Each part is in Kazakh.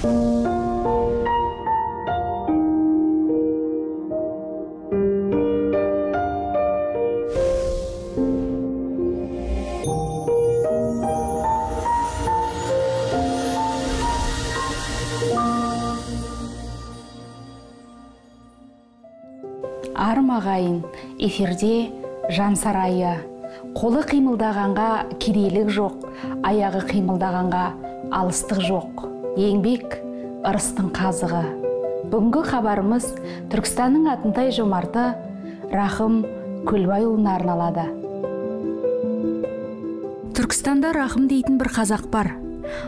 Армағайын, эфирде жан сарайы. Қолы қимылдағанға кедейлік жоқ, аяғы қимылдағанға алыстық жоқ. Еңбек ырыстың қазығы. Бүгінгі хабарымыз Түркістанның Атымтай жомарты Рахым Көлбайұлына арналады. Түркістанда Рахым дейтін бір қазақ бар.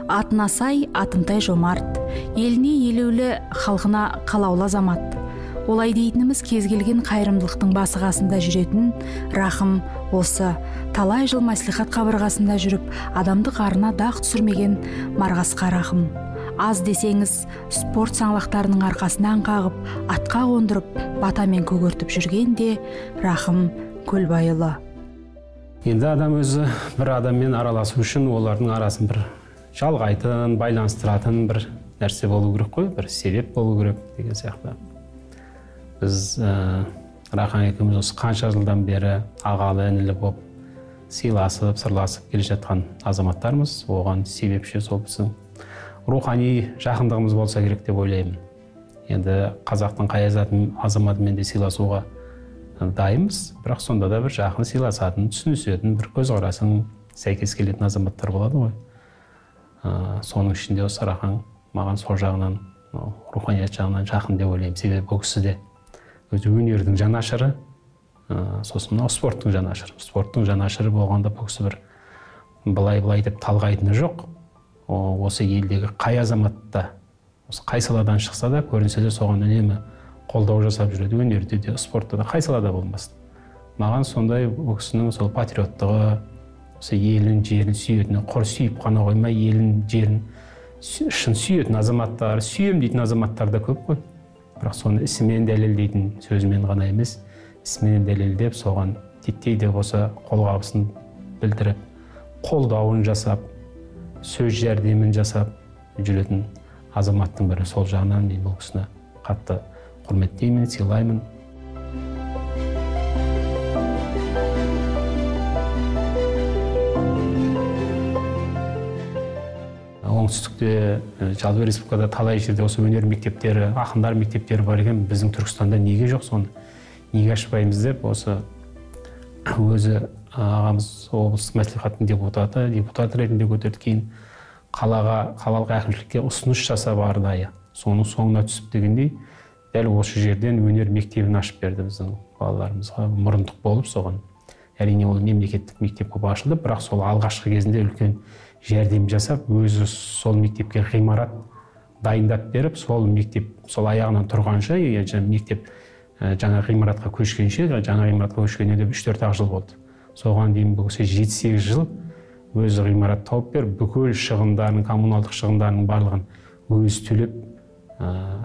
Атына сай Атымтай жомарт, еліне елеулі, халқына қалаулы азамат. Олай дейтініміз кез келген қайырымдылықтың басы қасында жүретін Рахым осы талай жыл мәслихат қабырғасында жүріп, адамды қарына дақ түсірмеген марғасқа Рахым. Аз десеңіз, спорт саңлақтарының арқасынан қағып, атқа қондырып, батамен көгертіп жүрген де Рахым Көлбайұлы. Енді адам өзі бір адаммен араласу үшін олардың арасын бір жалғайтын, байланыстыратын бір нәрсе болу керек қой, бір себеп болу керек деген сияқты. Біз Рахым екеуміз осы қанша жылдан бері ағалы інілі болып сыйласып, сырласып келе жатқан азаматтармыз. Оған себепші сол біздің рухани жақындығымыз болса керек деп ойлаймын. Енді қазақтың қай азаматымен де сыйласуға дайынбыз, бірақ сонда да бір жақын сыйласатын, түсінісетін, бір көзқарасың сәйкес келетін азаматтар болады ғой. Соның ішінде осы Рахым маған сол жағынан, руханият жағынан жақын деп ойлаймын. Себебі бұл кісі де өзі өнердің жанашыры, сосын спорттың жанашыры. Спорттың жанашыры болғанда бұл кісі бір былай деп талғайтыны жоқ. Осы елдегі қай азаматта, қай саладан шықса да, көрінсе де соған үнемі қолдау жасап жүреді. Өнерде де, спортта да, қай салада болмасын. Маған сондай бұл кісінің сол патриоттығы, осы елін, жерін сүйетіні, құр сүйіп қана қоймай, елін, жерін шын сүйетін азаматтар, сүйем дейтін азаматтар да көп қой. Бірақ соны ісімен дәлелдейтін, сөзімен ғана емес, ісімен дәлелдеп, соған титтей де болса қолғабысын білдіріп, қолдауын жасап, сөз жәрдемін жасап жүретін азаматтың бірі. Сол жағынан мен бұл кісіні қатты құрметтеймін, сыйлаймын. Оңтүстікте, жалпы республикада талай жерде осы өнер мектептері, ақындар мектептері бар екен. Біздің Түркістанда неге жоқ, соны неге ашпаймыз деп, осы өзі ағамыз облыстық мәслихаттың депутат ретінде көтерді. Кейін қалалық әкімшілікке ұсыныс жасап арнайы. Соның соңына түсіп дегендей, дәл осы жерден өнер мектебін ашып берді біздің балаларымызға, мұрындық болып соған. Әрине ол мемлекеттік мектеп болып ашылды, бірақ сол алғашқы кезінде үлкен жәрдем жасап, өзі сол мектепке ғимарат дайындап беріп, сол мектеп сол аяғынан тұрғанша, мектеп жаңа ғимаратқа көшкенше, жаңа ғимаратқа көшкенде де 3-4 жыл болды. Соған дейін бұл 7-8 жыл өзі ғимарат тауып беріп, бүкіл шығындарын, коммуналдық шығындарының барлығын өзі төлеп,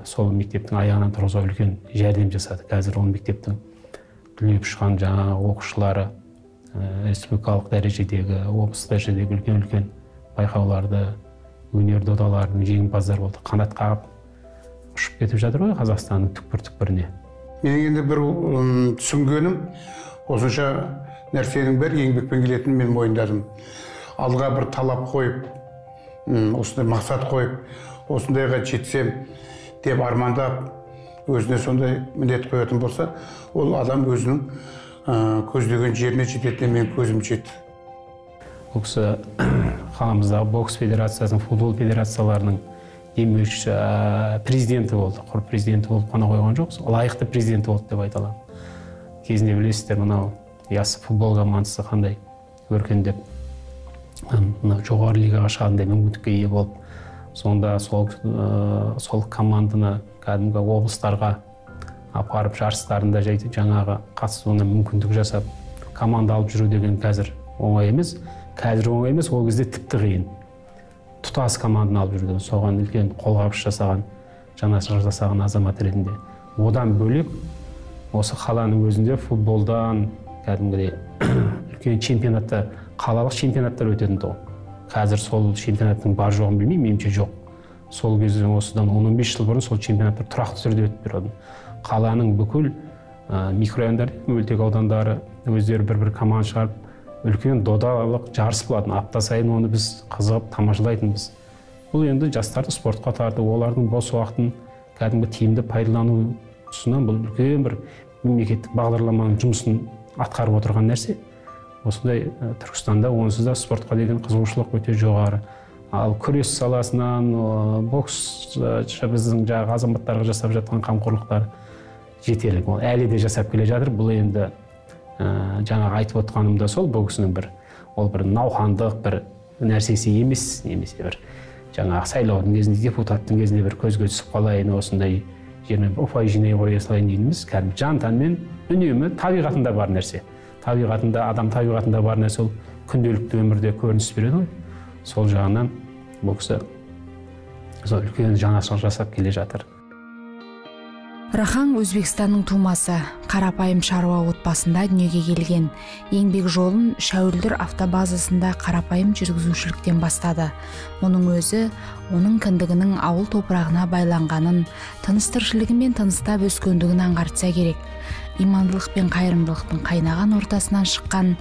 сол мектептің аяғынан тұрғызуға үлкен жәрдем жасады. Қазір ол мектептің түлеп шыққан жаңа оқушылары республикалық дәрежедегі, облыстық дәрежедегі үлкен байқауларды, өнер додаларының жеңімпаздары болды. Қанат қағып ұшып кетіп жатыр ғой Қазақстанның түкпір-түкпіріне. Менің енді бір түсінгенім, осынша нәрсенің бір еңбекпен келетінін мен мойындадым. Алға бір талап қойып, осындай мақсат қойып, осындайға жетсем деп армандап, өзіне сондай міндет қоятын болса, ол адам өзінің көздеген жеріне жететінен мен көзім жетті. Бұл кісі қаламыздағы бокс федерациясының, футбол федерацияларының демеушісі, президенті болды. Құр президенті болып қана қойған жоқ, лайықты президенті болды деп айта аламын. Кезінде білесіздер, мынау ясы футбол командасы қандай өркендеп, жоғары лигаға шығатындай мүмкіндікке ие болып, сонда сол команданы кәдімгі облыстарға апарып жарыстарында жаңағы қатысуына мүмкіндік жасап, команда алып жүру деген қазір оңай емес. Қазір оңай емес, ол кезде тіпті қиын. Тұтас команданы алып жүрген, соған үлкен қолғабыс жасаған, жанашырлық жасаған азамат ретінде. Одан бөлек, осы қаланың өзінде футболдан кәдімгідей үлкен чемпионаттар, қалалық чемпионаттар өтетін тұғын. Қазір сол чемпионаттың бар жоғын білмеймін, меніңше жоқ. сол кезде осыдан 10-15 жыл бұрын сол чемпионаттар тұрақты түрде өтіп тұрады. Қаланың бүкіл микрорайондары, мөлтек аудандары өздері бір команда шығарып, үлкен додалық жарыс болатын. Апта сайын оны біз қызығып тамашалайтынбыз. Бұл енді жастарды спортқа тарту, олардың бос уақытын кәдімгі тиімді пайдалану тұсынан бұл үлкен бір мемлекеттік бағдарламаның жұмысын атқарып отырған нәрсе. Осындай Түркістанда онсыз да спортқа деген қызығушылық өте жоғары. Ал күрес саласынан боксшы біздің жаңағы азаматтарға жасап жатқан қамқорлықтар жетерлік. Ол әлі де жасап келе жатыр. Бұл енді жаңағы айтып отқаным да сол, бұл кісінің ол бір науқандық бір нәрсесі емес, немесе бір жаңағы сайлаудың кезінде, депутаттың кезінде бір көзге түсіп қалайын, осындай жермен ұпай жинай қоя салайын дейміз. Кәдімгі жан-тәнмен үнемі табиғатында бар нәрсе. Адам табиғатында бар нәрсе ол күнделікті өмірде көрініс береді ғой. Сол жағынан бұл кісі үлкен жаңашылық жасап келе жатыр. Рахаң Өзбекстанның тумасы, қарапайым шаруа отбасында дүниеге келген. Еңбек жолын Шәуілдір автобазасында қарапайым жүргізушіліктен бастады. Мұның өзі оның кіндігінің ауыл топырағына байланғанын, тыныс-тіршілігімен тыныстап өскендігін аңғартса керек. Имандылық пен қайырымдылықтың қайнаған ортасынан шыққан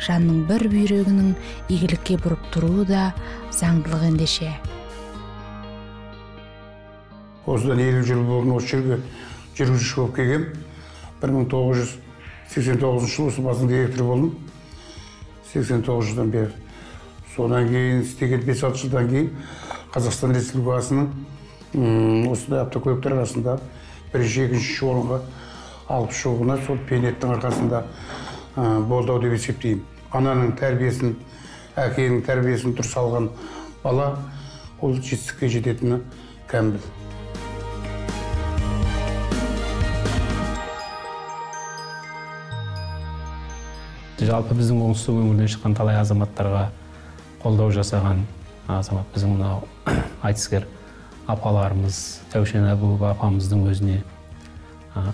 жанның бір бүйрегінің игілікке бұрып тұруы да заңдылық ендеше. Осыдан 50 жыл бұрын осы жерге жүргізуші болып келгем. 1989 жылы осы басының директоры болдым. 89 жылдан бері. Содан кейін істеген 5-6 жылдан кейін Қазақстан Республикасының осындай автокөліктер арасында бірінші-екінші орынға алып шығуына сол пейнеттің арқасында болды деп есептеймін. Ананың тәрбиесін, әкенің тәрбиесін дұрыс алған бала ол жетістікке жететіні кәміл. Жалпы біздің оңтүстік өңірден шыққан талай азаматтарға қолдау жасаған азамат біздің мынау айтыскер апаларымыз, Тәушен Әбуова апамыздың өзіне,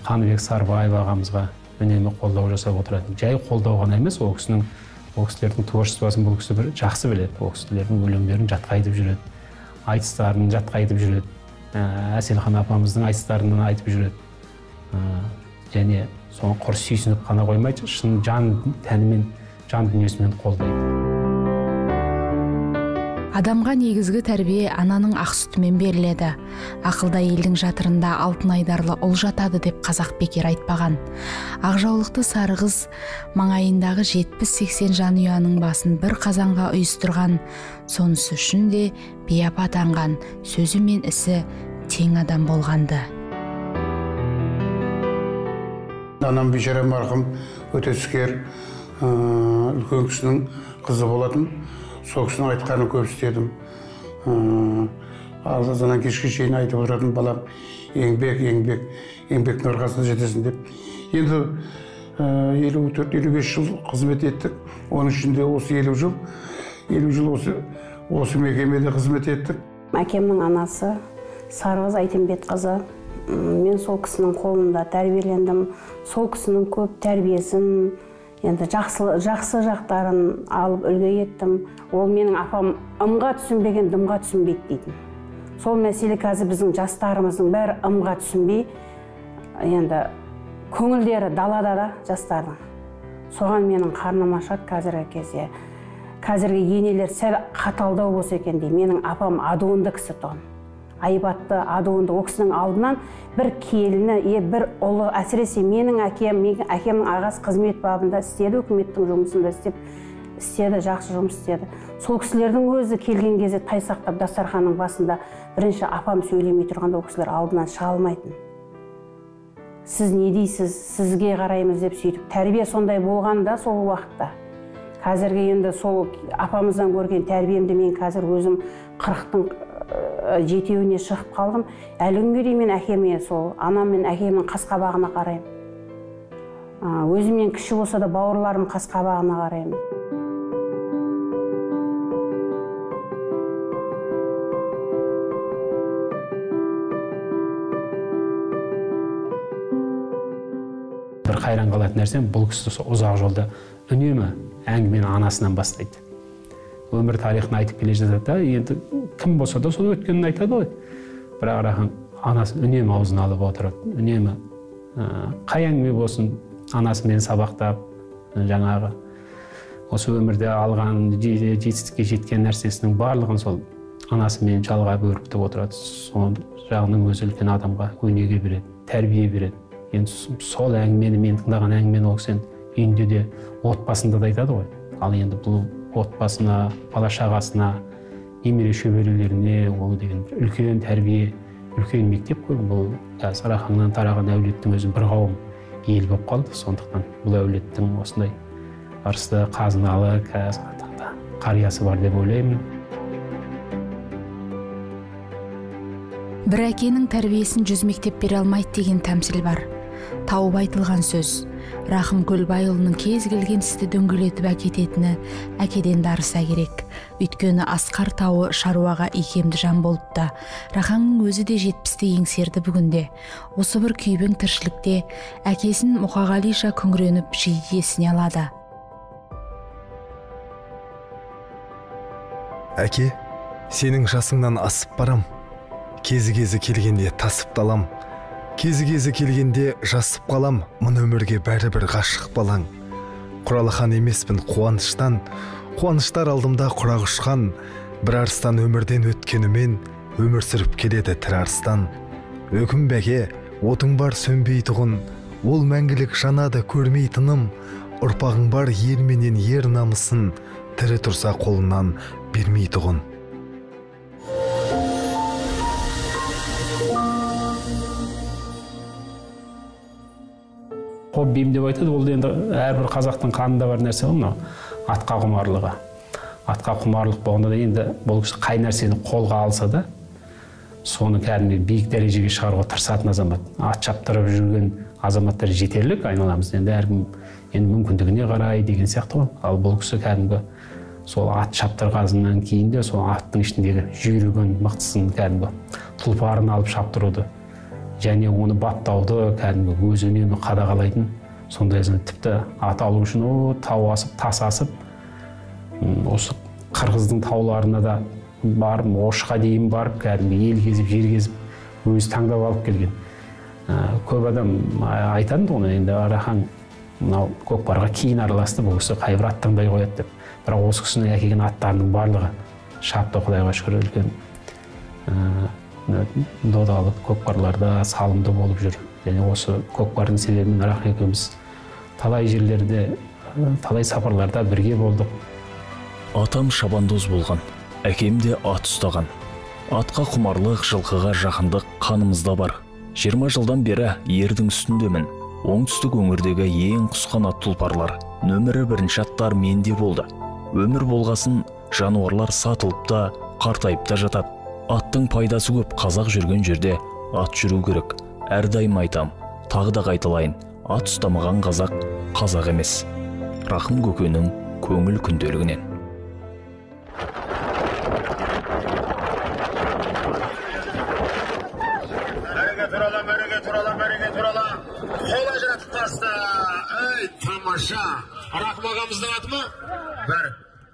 Қаныбек Сарбаев ағамызға үнемі қолдау жасап отырады. Жай қолдау ғана емес, ол кісілердің творчествосын бұл кісі жақсы біледі. Ол кісілердің өлеңдерін жатқа айтып жүреді, айтыстарын жатқа айтып жүреді. Әселхан апамыздың айтыстарынан айтып жүреді. Және соны құр сүйсініп қана қоймайды, шын жан тәнімен, жан дүниесімен қолдайды. Адамға негізгі тәрбие ананың ақ сүтімен беріледі. Ақылда елдің жатырында алтын айдарлы ұл жатады деп қазақ бекер айтпаған. Ақжаулықты сары қыз маңайындағы 70-80 жанұяның басын бір қазанға ұйыстырған, сонысы үшін де бейапа атанған, сөзі мен ісі тең адам болғанды. Анам бейшара марқұм өте іскер, үлкен кісінің қызы болатын. Сол кісінің айтқанын көп істедім. Азаннан кешке шейін айтып отыратын балам, еңбектің арқасында жетесің деп. Енді 54-55 жыл қызмет еттік. Оның ішінде осы 50 жыл осы мекемеде қызмет еттік. Әкемнің анасы Сарғыз Айтымбет қызы. Мен сол кісінің қолында тәрбиелендім. Сол кісінің көп тәрбиесін, енді жақсы жақтарын алып үлгі еттім. Ол менің апам ымға түсінбеген дымға түсінбейді дейтін. Сол мәселе қазір біздің жастарымыздың бәрі ымға түсінбей, енді көңілдері далада да жастардың. Соған менің қарным ашады қазіргі кезде. Қазіргі енелер сәл қаталдау болса екен де, менің апам адуынды кісі тұғын. Айбатты, адуынды, ол кісінің алдынан бір келіні, бір ұлы, әсіресе менің әкемнің ағасы қызмет бабында істеді, үкіметтің жұмысында істеді, жақсы жұмыс істеді. Сол кісілердің өзі келген кезде тайсақтап дастарханның басында бірінші апам сөйлемей тұрғанда ол кісілер алдынан шыға алмайтын. Сіз не дейсіз, сізге қараймыз деп сөйтіп. Тәрбие сондай болғанда сол уақытта. Қазіргі енді сол апамыздан көрген тәрбиемді мен қазір өзім 40-тың жетеуіне шығып қалдым. Әлі күнге дейін мен әкеме, сол анам мен әкемнің қас-қабағына қараймын. Өзімнен кіші болса да бауырларым қас-қабағына қараймын. Бір қайран қалатын нәрсем, бұл кісі ұзақ жолда үнемі әңгімені анасынан бастайды. Өмір тарихын айтып келе жатады да, енді кім болса да сол өткенін айтады ғой. Бірақ рахым анасы үнемі аузын алып отырады, үнемі қай әңгіме болсын анасымен сабақтап, жаңағы осы өмірде алған жетістікке жеткен нәрсесінің барлығын сол анасымен жалғап өрбітіп отырады. Сол жағының өзі үлкен адамға өнеге береді, тәрбие береді. Енді сол әңгімені, мен тыңдаған әңгімені ол кісі үйінде де отбасында да айтады ғой. Ал енді бұл отбасына, бала шағасына, немере шөберелеріне ол деген үлкен тәрбие, үлкен мектеп қой. Бұл қазір рахаңнан тараған әулеттің өзі бір қауым ел болып қалды. Сондықтан бұл әулеттің осындай арысты қазыналы қариясы бар деп ойлаймын. Бір әкенің тәрбиесін 100 мектеп бере алмайды деген тәмсіл бар. Тауып айтылған сөз. Рахым Көлбайұлының кез келген істі дөңгелетіп әкететіні әкеден дарыса керек. Өйткені Асқар тауы шаруаға икемді жан болыпты. Рахаңның өзі де 70-те еңсерді бүгінде. Осы бір күйбең тіршілікте әкесін Мұқағалиша күңіреніп жиі есіне алады. Әке, сенің жасыңнан асып барам. Кезі келгенде тасып далам. Кезі келгенде жасып қалам. Мұн өмірге бәрібір ғашық балаң. Құралахан емеспін қуаныштан. Қуаныштар алдымда құрақ ұшқан. Бір арыстан өмірден өткенімен өмір сүріп келеді тірі арыстан. Өкім бәке, отың бар сөнбей тұғын. Ол мәңгілік жанады көрмей тыным. Ұрпағың бар ел менен ер намысын. Тірі тұрса қолынан бермей тұғын. Хоббим деп айтады, ол енді әрбір қазақтың қанында бар нәрсе ғой, мынау атқа құмарлығы. Атқа құмарлық болғанда да енді бұл кісі қай нәрсені қолға алса да, соны кәдімгі биік дәрежеге шығаруға тырысатын азамат. Ат шаптырып жүрген азаматтар жетерлік айналамызда. Енді әркім енді мүмкіндігіне қарай деген сияқты ғой. Ал бұл кісі кәдімгі сол ат шаптырғаннан кейін де сол аттың ішіндегі жүйрігін, мықтысын кәдімгі тұлпарын алып шаптыруды және оны баптауды кәдімгі өзі үнемі қадағалайтын. Сондай тіпті ат алу үшін тау асып, тас асып, осы Қырғыздың тауларына да барып, Ошқа дейін барып, кәдімгі ел кезіп, жер кезіп, өзі таңдап алып келген. Көп адам айтады оны, енді Рахаң мынау көкпарға кейін араласты, бұл кісі қайбір ат таңдай қояды деп. Бірақ осы кісінің әкелген аттарының барлығы шапты, Құдайға шүкір, үлкен додалы көкпарларда салымды болып жүр. Және осы көкпардың себебімен Рахаң екеуміз талай жерлерде, талай сапарларда бірге болдық. Атам шабандоз болған, әкем де ат ұстаған. Атқа құмарлық, жылқыға жақындық қанымызда бар. 20 жылдан бері ердің үстіндемін. Оңтүстік өңірдегі ең құсқан ат тұлпарлар. Нөмірі 1 аттар менде болды. Өмір болғасын жануарлар сатылып та, қартайып та жатады. Аттың пайдасы көп, қазақ жүрген жерде ат жүру керек. Әрдайым айтам, тағы да қайталайын, ат ұстамаған қазақ, қазақ емес. Рахым көкенің көңіл күнделігінен. Мәреге тұрала. Қола жатып тасты. Ей, тамаша. Рахым ағамыздың аты ма?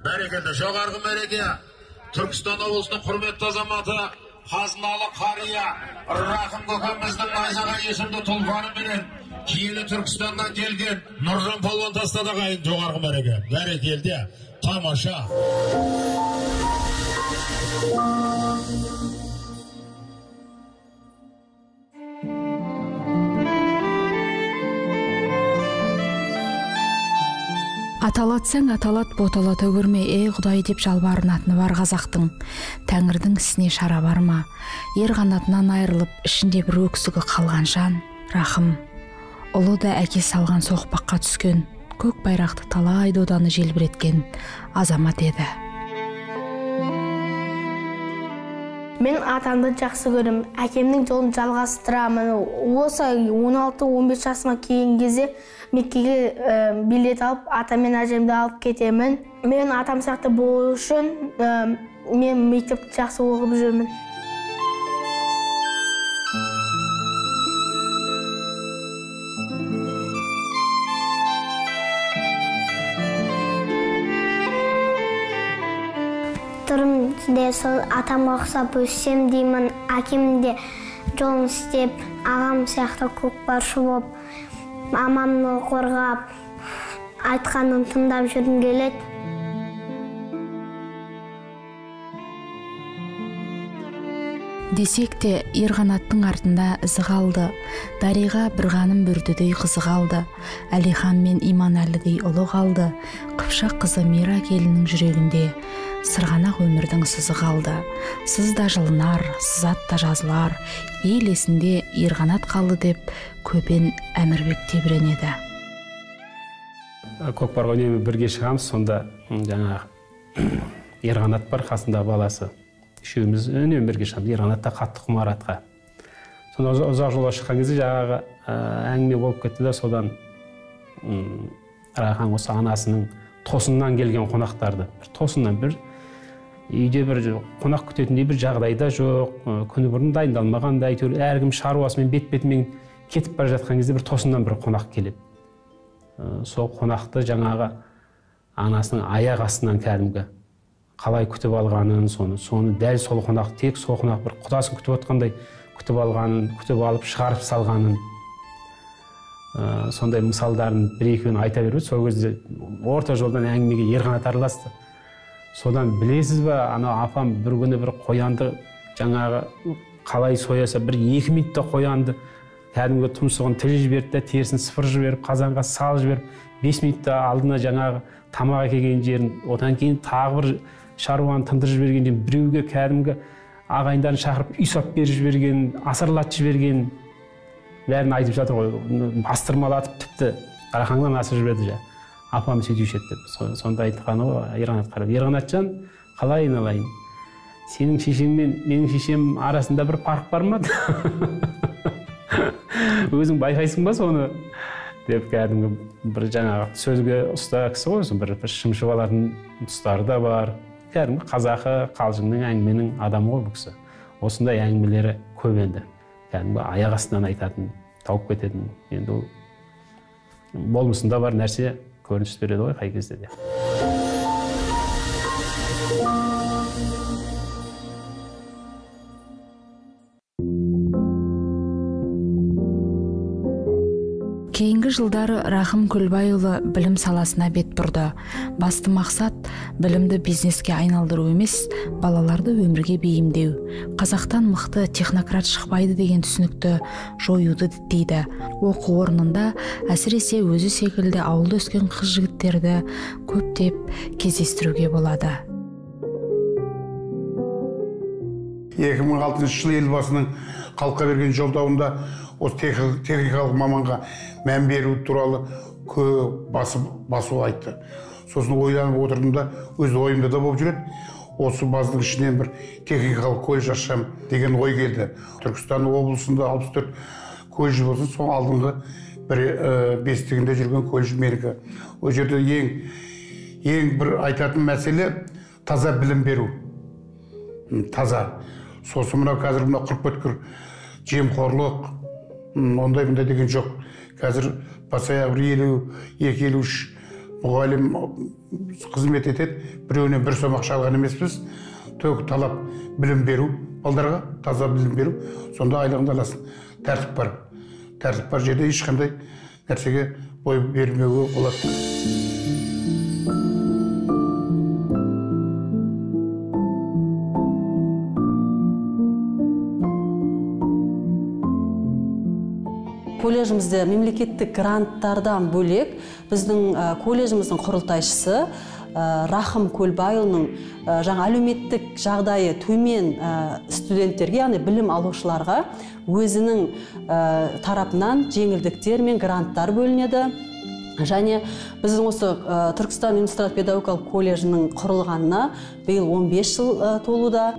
Бәрекелді, жоғарғы мәреге. Түркістан облысының құрметті азаматы, қазыналы қария, Рахым көкеміздің найзағай есімді тұлпары менен киелі Түркістаннан келген Нұржан палуан тастады ағайын, жоғарғы мәреге. Бәрекелді, тамаша. Аталатсаң аталат, боталата көрме, ей Құдай деп жалбарынатыны бар қазақтың. Тәңірдің ісіне шара бар ма? Ер қанатынан айырылып, ішінде бір өксігі қалған жан. Рахым, ұлы да әке салған соқпаққа түскен, көк байрақты талай доданы желбіреткен азамат еді. Мен атамды жақсы көрем, әкемнің жолын жалғастырамын. Осы 16-15 жасыма келген кезде Меккеге билет алып, атам мен әжемді алып кетемін. Мен атам сияқты болу үшін мен мектепті жақсы оқып жүрмін. Тұрым де сол атамға ұқсап өссем деймін. Әкем де жолын істеп, ағам сияқты көкпаршы болып, мамамны қорғап, айтқанын тыңдап жүргім келеді. Десек те Ерғанаттың артында ізі қалды. Дариға Бірғаным Бүрдідей қызы қалды. Әлихан мен Иманәлідей ұлы қалды. Қыпшақ қызы Мира келінің жүрегінде сырғанақ өмірдің сызы қалды. Сыз да жылынар, сызат та жазылар. Ел есінде Ерғанат қалды деп Көпен Әмірбек тебіренеді. Көкпарға үнемі бірге шығамыз, сонда жаңағы Ерғанат бар, қасында баласы. Үшеуміз үнемі бірге шығамыз. Ерғанат та қатты құмар атқа. Сонда ұзақ жолға шыққан кезде жаңағы әңгіме болып кетті де, содан Райхан осы анасының тосыннан келген қонақтарды, тосыннан бір үйде бір қонақ күтетіндей бір жағдайда жоқ, күні бұрын дайындалмағанда, әйтеуір әркім шаруасымен бет-бетімен кетіп бара жатқан кезде бір тосыннан бір қонақ келеді. Сол қонақты жаңағы анасының аяқ астынан кәдімгі қалай күтіп алғанын, соны дәл сол қонақ, тек сол қонақ бір құдасын күтіп отқандай күтіп алғанын, күтіп алып шығарып салғанын, сондай мысалдарын бір-екеуін айта береді. Сол кезде орта жолдан әңгімеге Ерғанат араласты. Содан білесіз ба, ана апам бір күні бір қоянды жаңағы қалай сояса, бір 2 минутта қоянды кәдімгі тұмсығын тіліп жіберді де, терісін сыпырып жіберіп, қазанға салып жіберіп, 5 минутта алдына жаңағы тамақ әкелген жерін, одан кейін тағы бір шаруаны тындырып жібергенде біреуге кәдімгі ағайындарын шақырып үй сап беріп жіберген, асарлатып жіберген, бәрін айтып жатыр ғой, бастырмалатып тіпті қарақаңнан асырып жіберді. Апам сөйтуші еді деп. Сонда айтқаны ғой Ерғанат қарап, Ерғанатжан, қалай айналайын? Сенің шешең мен менің шешем арасында бір парк бар ма? Өзің байқайсың ба соны? Деп кәдімгі бір жаңағы сөзге ұста кісі ғой, бір шымшып алатын тұстары да бар. Кәдімгі қазақы, қалжыңның, әңгіменің адамы ғой бұл кісі. Осындай әңгімелері көп енді. Кәдімгі аяқ астынан айтатын, тауып кететін. Енді ол болмысында бар нәрсе көрініс береді ғой қай кезде де. Кейінгі жылдары Рахым Көлбайұлы білім саласына бет бұрды. Басты мақсат білімді бизнеске айналдыру емес, балаларды өмірге бейімдеу. Қазақтан мықты технократ шықпайды деген түсінікті жоюды дейді. Оқу орнында әсіресе өзі секілді ауылда өскен қыз-жігіттерді көптеп кездестіруге болады. 2006 жылы елбасының халыққа берген жолдауында осы техникалық маманға мән беру туралы көп басу айтты. Сосын ойланып отырдым да, өз ойымда да болып жүреді. Осы базының ішінен бір техникалық колледж ашсам деген ой келді. Түркістан облысында 64 колледж болсын, сол алдыңғы бір бестігінде жүрген колледж менікі. Ол жерде ең бір айтатын мәселе таза білім беру. Таза. Сосын мынау қазір мына құрып өткір жемқорлық, ондай деген жоқ. Қазір басаяқ 50-53 мұғалім қызмет етеді. Біреуінен бір сом ақша алған емеспіз. Тек талап білім беру, балдарға таза білім беру. Сонда айлығыңды аласың. Тәртіп бар. Тәртіп бар жерде ешқандай нәрсеге бой бермеуге болады. Колледжімізде мемлекеттік гранттардан бөлек біздің колледжіміздің құрылтайшысы Рахым Көлбайұлының жаңа әлеуметтік жағдайы төмен студенттерге, яғни білім алушыларға өзінің тарапынан жеңілдіктер мен гранттар бөлінеді. Және біздің осы Түркістан индустриялық-педагогикалық колледжінің құрылғанына биыл 15 жыл толуда.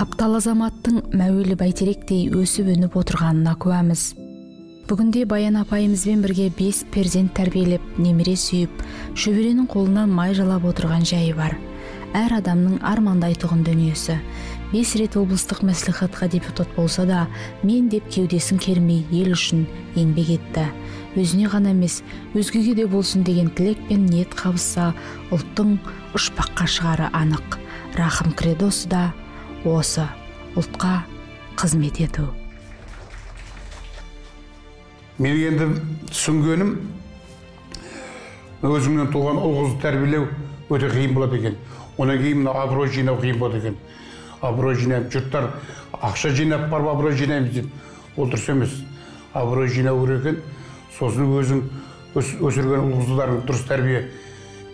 Аптал азаматтың мәуелі бәйтеректей өсіп өніп отырғанына куәміз. Бүгінде Баян апайымызбен бірге 5 перзент тәрбиелеп, немере сүйіп, шөберенің қолынан май жалап отырған жайы бар. Әр адамның армандайтұғын дүниесі. 5 рет облыстық мәслихатқа депутат болса да, мен деп кеудесін кермей ел үшін еңбек етті. Өзіне ғана емес, өзгеге де болсын деген тілекпен ниет қабысса, ұлттың ұшпаққа шығары анық. Рахым кредосы да осы, ұлтқа қызмет ету. Мен енді түсінгенім, өзіңнен туған ұл-қызды тәрбиелеу өте қиын болады екен. Онан кейін абырой жинау қиын болады екен. Абырой жинаймыз, жұрттар ақша жинап барып абырой жинаймыз дейді. Ол дұрыс емес. Абырой жинау керек екен. Сосын өзің өсірген ұл-қыздарың дұрыс тәрбие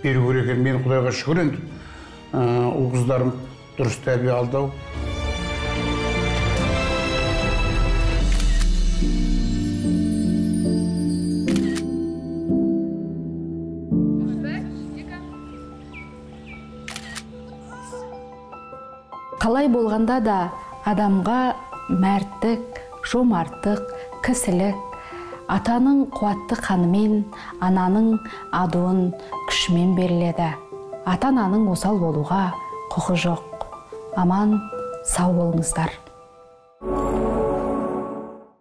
беру керек екен. Мен Құдайға шүкір енді ұл-қыздарым дұрыс тәрбие алды. Қалай болғанда да адамға мәрттік, жомарттық, кісілік, атаның қуатты қанымен, ананың адуын күшімен беріледі. Ата-ананың осал болуға құқы жоқ. Аман, сау болыңыздар.